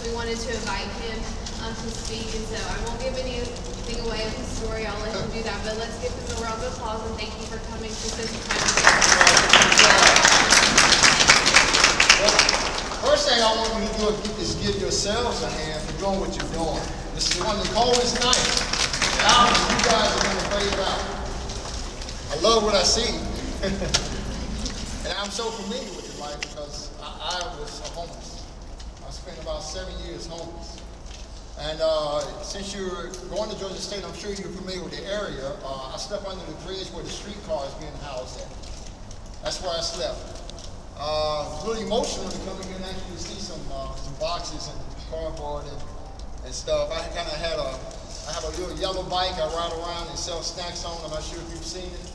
we wanted to invite him to speak, and so I won't give anything away of his story. I'll let him do that, but let's give him a round of applause and thank you for coming to spend some time with us. First thing I want you to do is give yourselves a hand for doing what you're doing. This is one of the coldest nights. Now you guys are going to brave out. I love what I see. And I'm so familiar with your life because I was homeless. I spent about 7 years homeless. And since you're going to Georgia State, I'm sure you're familiar with the area. I slept under the bridge where the streetcar is being housed at. That's where I slept. It was really emotional to come in here and actually see some boxes and cardboard and stuff. I have a little yellow bike I ride around and sell snacks on. I'm not sure if you've seen it.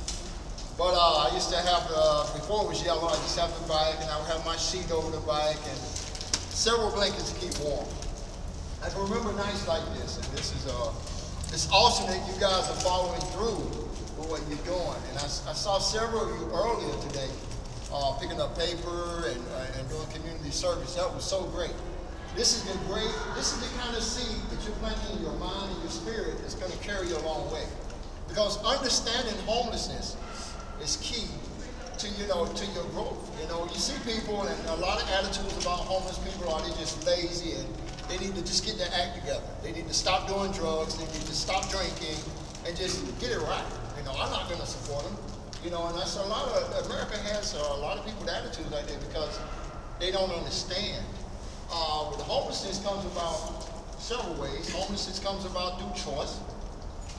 But I used to have, before it was yellow, I used to have the bike, and I would have my sheet over the bike and several blankets to keep warm. I can remember nights like this, and it's awesome that you guys are following through with what you're doing. And I saw several of you earlier today picking up paper and doing community service. That was so great. This is the kind of seed that you're planting in your mind and your spirit that's going to carry you a long way. Because understanding homelessness is key to your growth. You see people and a lot of attitudes about homeless people are they just lazy and they need to just get their act together. They need to stop doing drugs. They need to stop drinking and just get it right. I'm not going to support them. And that's America has a lot of people with attitudes like that because they don't understand. The homelessness comes about several ways. Homelessness comes about through choice.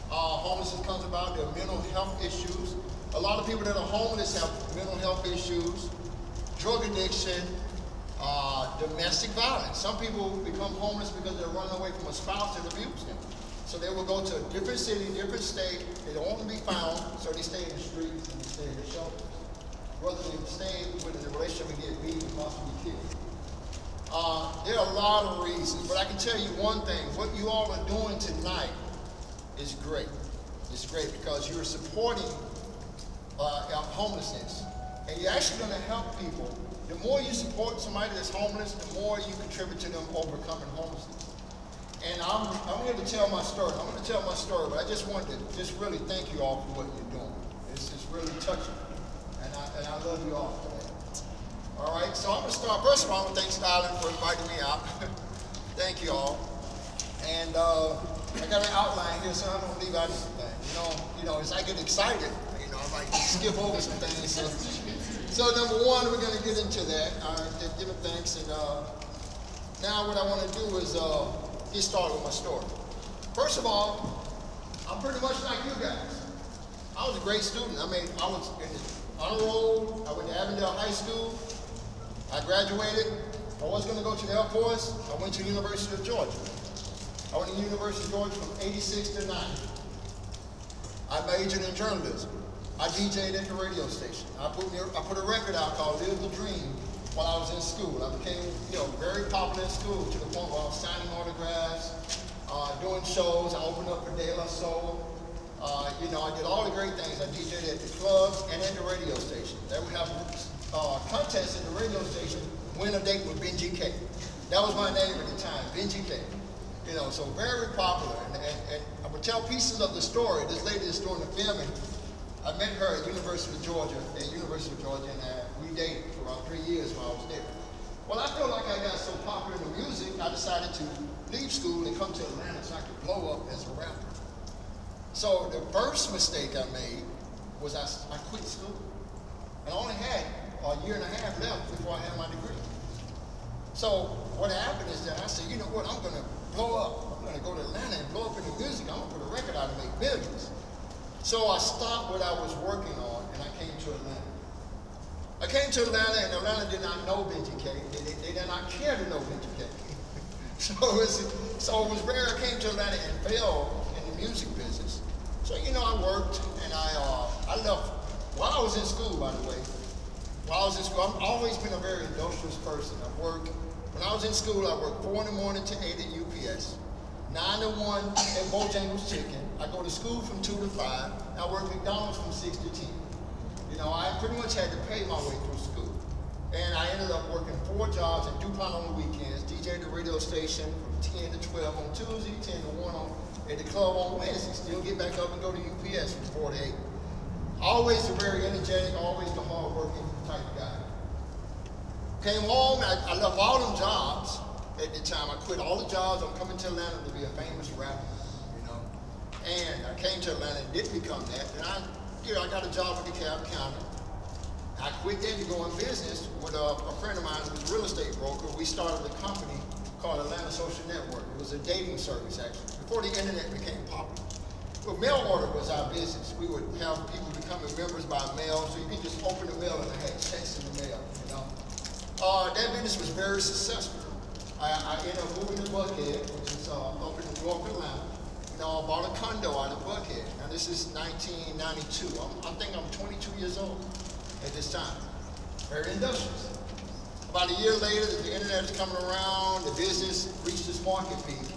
Homelessness comes about their mental health issues. A lot of people that are homeless have mental health issues, drug addiction, domestic violence. Some people become homeless because they're running away from a spouse that abused them. So they will go to a different city, different state. They don't want to be found, so they stay in the streets and they stay in the shelter. Rather than staying within a relationship and get beat and possibly killed. There are a lot of reasons, but I can tell you one thing. What you all are doing tonight is great. It's great because you're supporting homelessness. And you're actually going to help people. The more you support somebody that's homeless, the more you contribute to them overcoming homelessness. And I'm here to tell my story. I'm going to tell my story, but I just wanted to really thank you all for what you're doing. It's really touching. And I love you all for that. All right, so I'm going to start. First of all, I want to thank Skyler for inviting me out. Thank you all. And I got an outline here so I don't leave out anything. As I get excited, I might skip over some things. So number one, we're going to get into that. Give it thanks. And now what I want to do is get started with my story. First of all, I'm pretty much like you guys. I was a great student. I was in the honor roll. I went to Avondale High School. I graduated. I was going to go to the Air Force. I went to the University of Georgia. I went to the University of Georgia from 86 to 90. I majored in journalism. I DJ'd at the radio station. I put a record out called Live the Dream while I was in school. I became, very popular in school to the point where I was signing autographs, doing shows. I opened up for De La Soul. I did all the great things. I DJ'd at the clubs and at the radio station. They would have contests at the radio station, win a date with Benji K. That was my name at the time, Benji K. So very popular. And I would tell pieces of the story. This lady is doing the filming. I met her at University of Georgia, and we dated for about 3 years while I was there. Well, I felt like I got so popular in the music, I decided to leave school and come to Atlanta so I could blow up as a rapper. So the first mistake I made was I quit school. And I only had a year and a half left before I had my degree. So what happened is that I said, you know what, I'm going to blow up. I'm going to go to Atlanta and blow up in the music. I'm going to put a record out and make millions. So I stopped what I was working on and I came to Atlanta. I came to Atlanta and Atlanta did not know Benji K. They did not care to know Benji K. So it was rare I came to Atlanta and fell in the music business. So, I worked and I left while I was in school, by the way. While I was in school, I've always been a very industrious person. When I was in school, I worked 4 in the morning to 8 at UPS, 9 to 1 at Bojangles Chicken. I go to school from 2 to 5. And I work at McDonald's from 6 to 10. I pretty much had to pay my way through school. And I ended up working 4 jobs at DuPont on the weekends, DJ DJ at the radio station from 10 to 12 on Tuesday, 10 to 1 at the club on Wednesday. Still get back up and go to UPS from 4 to 8. Always the very energetic, always the hard-working type guy. Came home, I left all them jobs at the time. I quit all the jobs. I'm coming to Atlanta to be a famous rapper, you know. And I came to Atlanta and didn't become that. And I got a job with DeKalb County. I quit that to go in business with a friend of mine who was a real estate broker. We started a company called Atlanta Social Network. It was a dating service, actually, before the internet became popular. Well, mail order was our business. We would have people becoming members by mail, so you can just open the mail and I had checks in the mail, you know. That business was very successful. I ended up moving to Buckhead, which is up in North Atlanta. You know, I bought a condo out of Buckhead. Now this is 1992. I think I'm 22 years old at this time. Very industrious. About a year later, the internet is coming around, the business reached its market peak,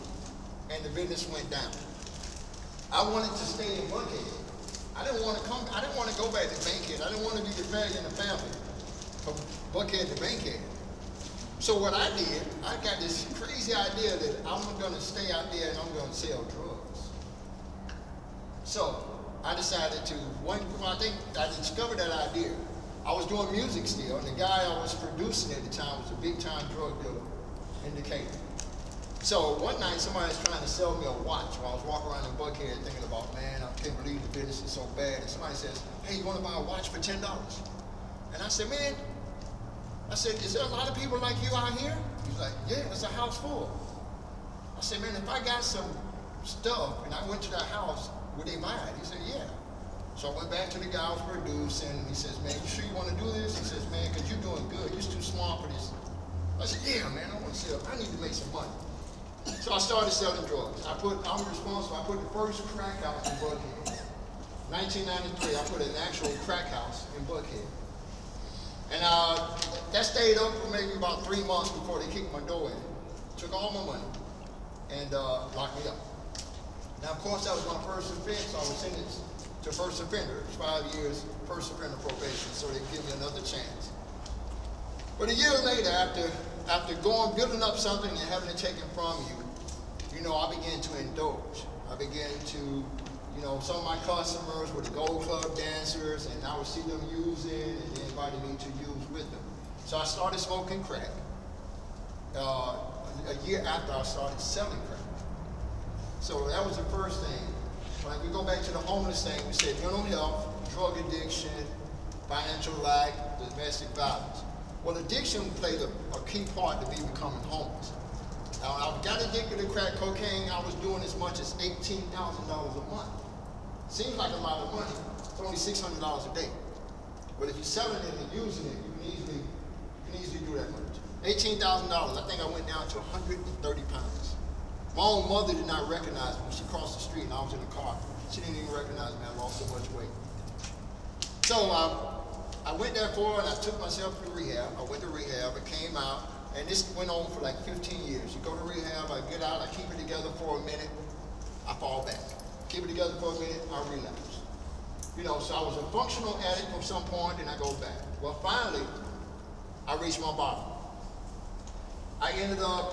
and the business went down. I wanted to stay in Buckhead. I didn't want to go back to Bankhead. I didn't want to be the fag in the family from Buckhead to Bankhead. So what I did, I got this crazy idea that I'm going to stay out there and I'm going to sell drugs. So I decided to, I think I discovered that idea. I was doing music still, and the guy I was producing at the time was a big-time drug dealer in Decatur. So one night, somebody was trying to sell me a watch while I was walking around in Buckhead thinking about, man, I can't believe the business is so bad. And somebody says, hey, you want to buy a watch for $10? And I said, man, is there a lot of people like you out here? He's like, yeah, it's a house full. I said, man, if I got some stuff and I went to that house, would they buy it? He said, yeah. So I went back to the guy I was producing, and he says, man, you sure you want to do this? He says, man, because you're doing good. You're too smart for this. I said, yeah, man, I want to sell. I need to make some money. So I started selling drugs. I'm responsible. I put the first crack house in Buckhead. 1993, I put an actual crack house in Buckhead. And that stayed up for maybe about 3 months before they kicked my door in. Took all my money and locked me up. Now, of course, that was my first offense. I was sentenced to first offender. It was 5 years first offender probation, so they give me another chance. But a year later, after building up something and having it taken from you, you know, I began to indulge. I began to, you know, some of my customers were the Gold Club dancers, and I would see them using, and they invited me to use with them. So I started smoking crack. A year after I started selling crack. So that was the first thing. Like, we go back to the homeless thing. We said mental health, drug addiction, financial lack, domestic violence. Well, addiction played a key part to me becoming homeless. Now, I got addicted to crack cocaine. I was doing as much as $18,000 a month. Seems like a lot of money. It's only $600 a day. But if you're selling it and using it, you can easily do that much. $18,000. I think I went down to 130 pounds. My own mother did not recognize me. She crossed the street and I was in the car. She didn't even recognize me. I lost so much weight. So I went there and I took myself to rehab. I went to rehab. I came out, and this went on for like 15 years. You go to rehab, I get out, I keep it together for a minute, I fall back. Keep it together for a minute, I relapse. You know, so I was a functional addict from some point, and I go back. Well, finally, I reached my bottom. I ended up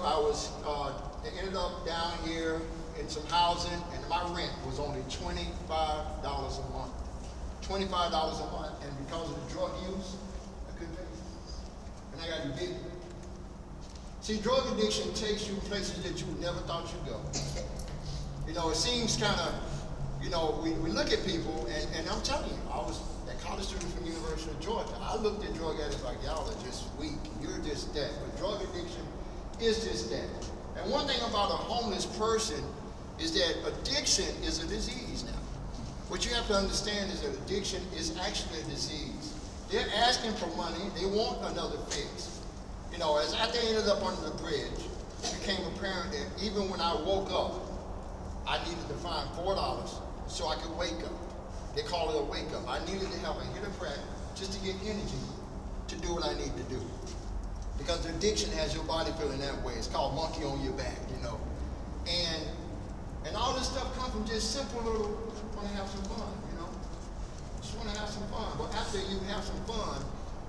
down here in some housing, and my rent was only $25 a month. $25 a month, and because of the drug use, I couldn't pay it. And I got evicted. See, drug addiction takes you places that you never thought you'd go. You know, it seems kind of, you know, we look at people, and I'm telling you, I was a college student from the University of Georgia. I looked at drug addicts like, y'all are just weak. You're just that. But drug addiction is just that. And one thing about a homeless person is that addiction is a disease now. What you have to understand is that addiction is actually a disease. They're asking for money. They want another fix. You know, as after I ended up under the bridge, it became apparent that even when I woke up, I needed to find $4 so I could wake up. They call it a wake up. I needed to have a hit of crack just to get energy to do what I need to do. Because addiction has your body feeling that way. It's called monkey on your back, you know. And all this stuff comes from just simple little, want to have some fun, you know. Just want to have some fun. But after you have some fun,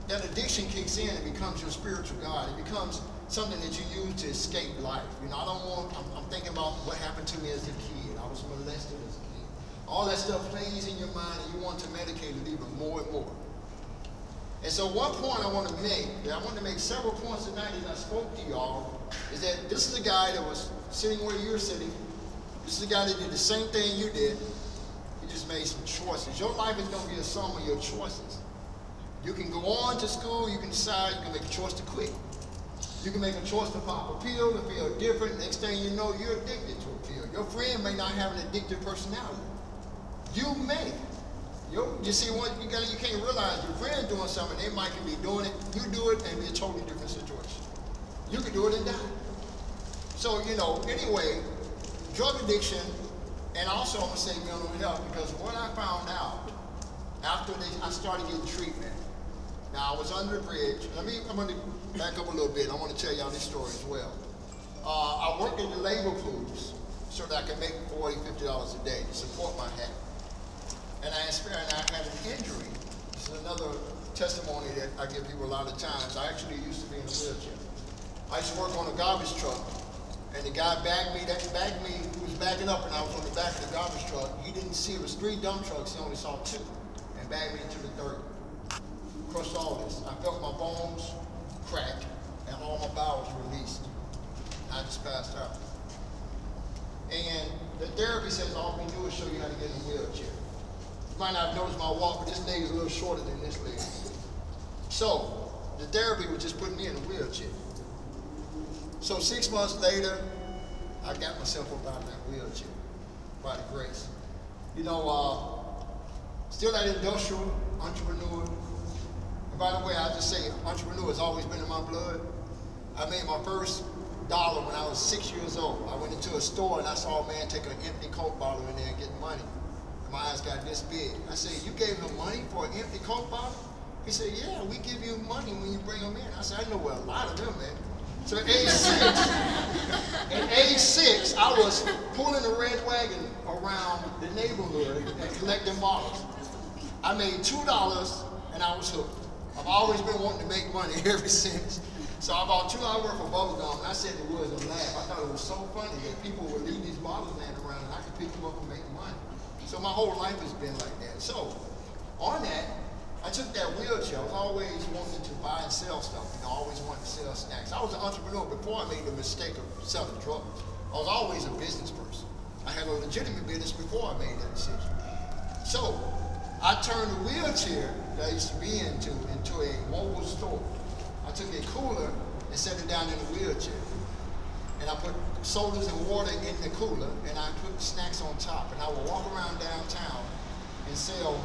that addiction kicks in and becomes your spiritual God. It becomes something that you use to escape life. You know, I'm thinking about what happened to me as a kid. I was molested as a kid. All that stuff plays in your mind and you want to medicate it even more and more. And so one point I want to make several points tonight as I spoke to y'all, is that this is a guy that was sitting where you're sitting. This is a guy that did the same thing you did. He just made some choices. Your life is going to be a sum of your choices. You can go on to school, you can decide, you can make a choice to quit. You can make a choice to pop a pill, to feel different. Next thing you know, you're addicted to a pill. Your friend may not have an addictive personality. You may. You see what you can't realize your friend doing something, they might be doing it, you do it, and be a totally different situation. You can do it and die. So, you know, anyway, drug addiction, and also I'm gonna say mental health, because what I found out after I started getting treatment. Now I was under the bridge. I'm gonna back up a little bit. I want to tell y'all this story as well. I worked in the labor pools so that I could make $40, $50 a day to support my hat. And I had an injury. This is another testimony that I give people a lot of times. I actually used to be in a wheelchair. I used to work on a garbage truck, and the guy bagged me, he was backing up, and I was on the back of the garbage truck. He didn't see, it was 3 dump trucks, he only saw 2, and bagged me into the third. Crushed all this. I felt my bones crack, and all my bowels released. I just passed out. And the therapy says all we do is show you how to get in a wheelchair. You might not have noticed my walk, but this leg is a little shorter than this leg. So, the therapy was just putting me in a wheelchair. So 6 months later, I got myself up out of that wheelchair, by the grace. You know, still that industrial entrepreneur. And by the way, I just say entrepreneur has always been in my blood. I made my first dollar when I was 6 years old. I went into a store and I saw a man take an empty Coke bottle in there and get money. My eyes got this big. I said, "You gave him money for an empty Coke bottle?" He said, "Yeah, we give you money when you bring them in." I said, "I know where a lot of them at." So at age six, I was pulling a red wagon around the neighborhood and collecting bottles. I made $2 and I was hooked. I've always been wanting to make money ever since. So I bought $2 worth of bubble gum, and I sat in the woods and laughed. I thought it was so funny that people would leave these bottles laying around and I could pick them up and make money. So my whole life has been like that. So on that, I took that wheelchair. I was always wanting to buy and sell stuff. You know, I always wanted to sell snacks. I was an entrepreneur before I made the mistake of selling drugs. I was always a business person. I had a legitimate business before I made that decision. So I turned the wheelchair that I used to be into a mobile store. I took a cooler and set it down in the wheelchair. And I put sodas and water in the cooler, and I put snacks on top. And I would walk around downtown and sell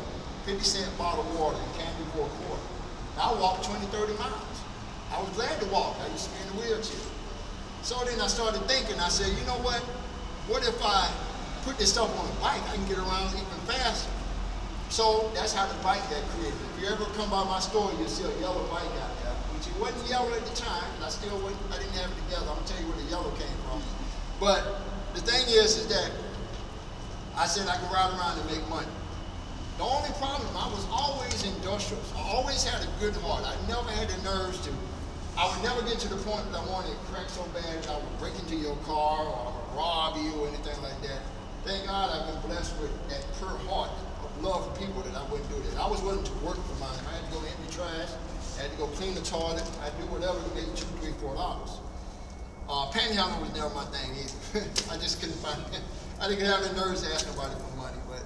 50-cent bottled water and candy for a quarter. I walked 20, 30 miles. I was glad to walk. I used to be in a wheelchair. So then I started thinking, I said, you know what? What if I put this stuff on a bike? I can get around even faster. So that's how the bike got created. If you ever come by my store, you'll see a yellow bike out there. Which it wasn't yellow at the time, and I didn't have it together. I'm gonna tell you where the yellow came from. But the thing is that I said I could ride around and make money. The only problem, I was always industrious. I always had a good heart. I never had the nerves to. I would never get to the point that I wanted to crack so bad that I would break into your car or I would rob you or anything like that. Thank God I've been blessed with that pure heart of love for people that I wouldn't do that. I was willing to work for mine. I had to go empty trash. I had to go clean the toilet. I'd do whatever to make $2, $3, $4. Panhandling was never my thing either. I just couldn't find it. I didn't have the nerves to ask nobody for money, but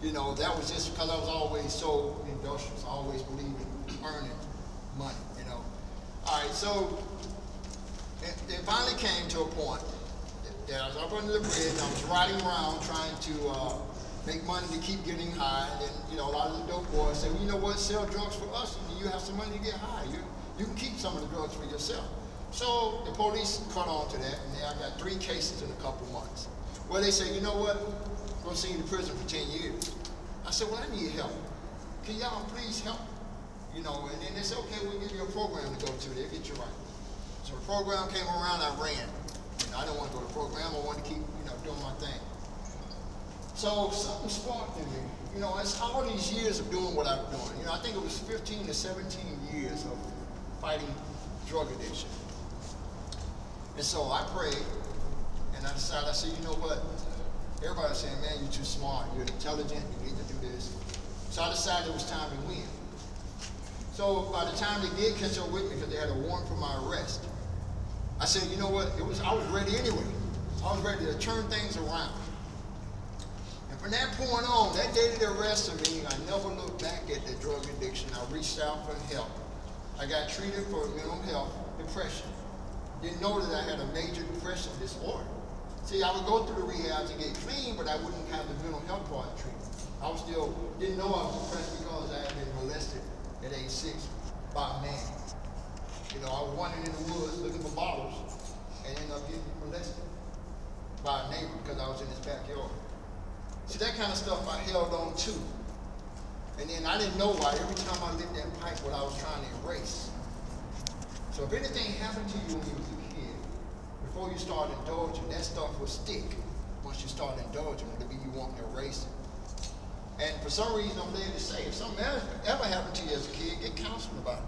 you know, that was just because I was always so industrious. I always believed in earning money, you know. All right, so it finally came to a point that I was up under the bridge and I was riding around trying to make money to keep getting high. And then, you know, a lot of the dope boys say, well, you know what, sell drugs for us and you have some money to get high. You can keep some of the drugs for yourself. So the police caught on to that, and then I got 3 cases in a couple months. Well, they say, you know what, I'm gonna send you to prison for 10 years. I said, well, I need help. Can y'all please help? You know, and then they said, okay, we'll give you a program to go to. They'll get you right. So the program came around, I ran. You know, I didn't want to go to the program. I wanted to keep, you know, doing my thing. So something sparked in me. You know, it's all these years of doing what I'm doing. You know, I think it was 15 to 17 years of fighting drug addiction. And so I prayed, and I decided, I said, you know what? Everybody's saying, man, you're too smart, you're intelligent, you need to do this. So I decided it was time to win. So by the time they did catch up with me, because they had a warrant for my arrest, I said, you know what? I was ready anyway. I was ready to turn things around. And from that point on, that day they arrested me, I never looked back at the drug addiction. I reached out for help. I got treated for mental health, depression. Didn't know that I had a major depression disorder. See, I would go through the rehabs and get clean, but I wouldn't have the mental health part of treatment. I was still, didn't know I was depressed because I had been molested at age 6 by a man. You know, I was wandering in the woods looking for bottles and ended up getting molested by a neighbor because I was in his backyard. See, that kind of stuff I held on to. And then I didn't know why every time I lit that pipe, what I was trying to erase. So if anything happened to you when you was a kid, before you start indulging, that stuff will stick. Once you start indulging, it'll be you wanting to erase it. And for some reason, I'm led to say, if something ever happened to you as a kid, get counseling about it.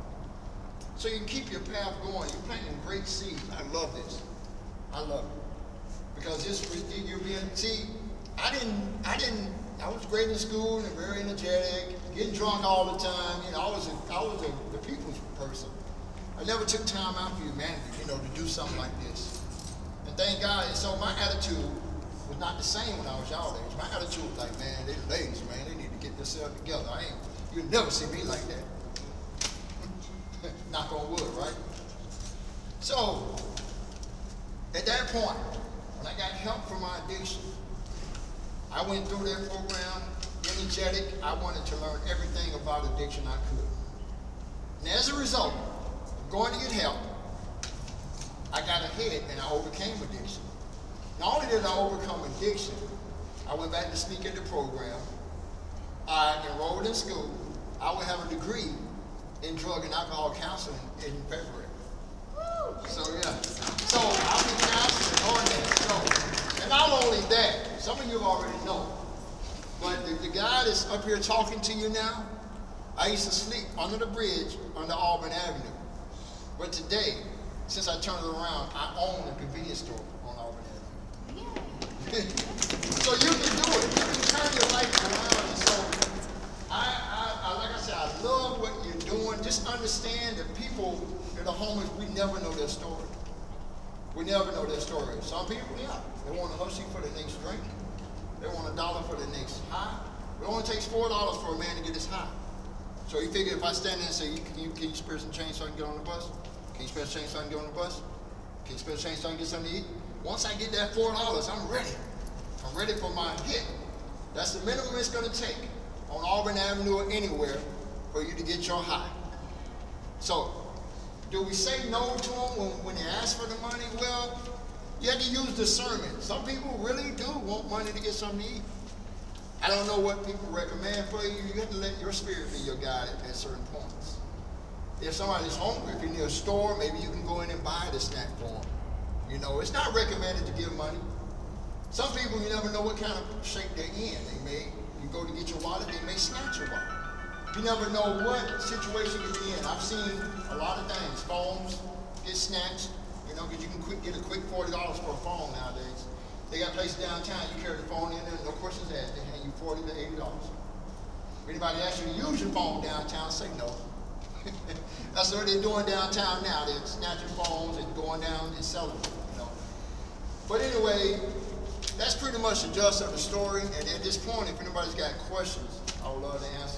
So you can keep your path going. You're planting great seeds. I love this. I love it. Because you're being, see, I was great in school and very energetic, getting drunk all the time. You know, I was the people's person. I never took time out for humanity, you know, to do something like this. And thank God, and so my attitude was not the same when I was y'all age. My attitude was like, man, they're lazy, man. They need to get themselves together. You'll never see me like that. Knock on wood, right? So, at that point, when I got help from my addiction, I went through that program, energetic. I wanted to learn everything about addiction I could. And as a result of going to get help, I got ahead and I overcame addiction. Not only did I overcome addiction, I went back to speak at the program. I enrolled in school. I would have a degree in drug and alcohol counseling in February. So yeah. So I'll be counseling on that. So, and not only that, some of you already know, but the guy that's up here talking to you now, I used to sleep under the bridge under Auburn Avenue. But today, since I turned it around, I own a convenience store on Auburn Avenue. So you can do it. You can turn your life around. And so like I said, I love what you're doing. Just understand that people that are homeless, we never know their story. We never know their story. Some people, yeah, they want a hussy for the next drink. They want $1 for the next high. It only takes $4 for a man to get his high. So you figure if I stand there and say, can you spare some change so I can get on the bus? Can you spare change so I can get on the bus? Can you spare change so I can get something to eat? Once I get that $4, I'm ready. I'm ready for my hit. That's the minimum it's going to take on Auburn Avenue or anywhere for you to get your high. So, do we say no to them when they ask for the money? Well, you have to use discernment. Some people really do want money to get something to eat. I don't know what people recommend for you. You have to let your spirit be your guide at certain points. If somebody's hungry, if you're near a store, maybe you can go in and buy the snack for them. You know, it's not recommended to give money. Some people, you never know what kind of shape they're in. You go to get your wallet, they may snatch your wallet. You never know what situation you're in. I've seen a lot of things. Phones get snatched, you know, because you can get a quick $40 for a phone nowadays. They got places downtown, you carry the phone in there, no questions asked. They hand you $40 to $80. If anybody asks you to use your phone downtown, say no. That's what they're doing downtown now. They're snatching phones and going down and selling them, you know. But anyway, that's pretty much the gist of the story. And at this point, if anybody's got questions, I would love to answer.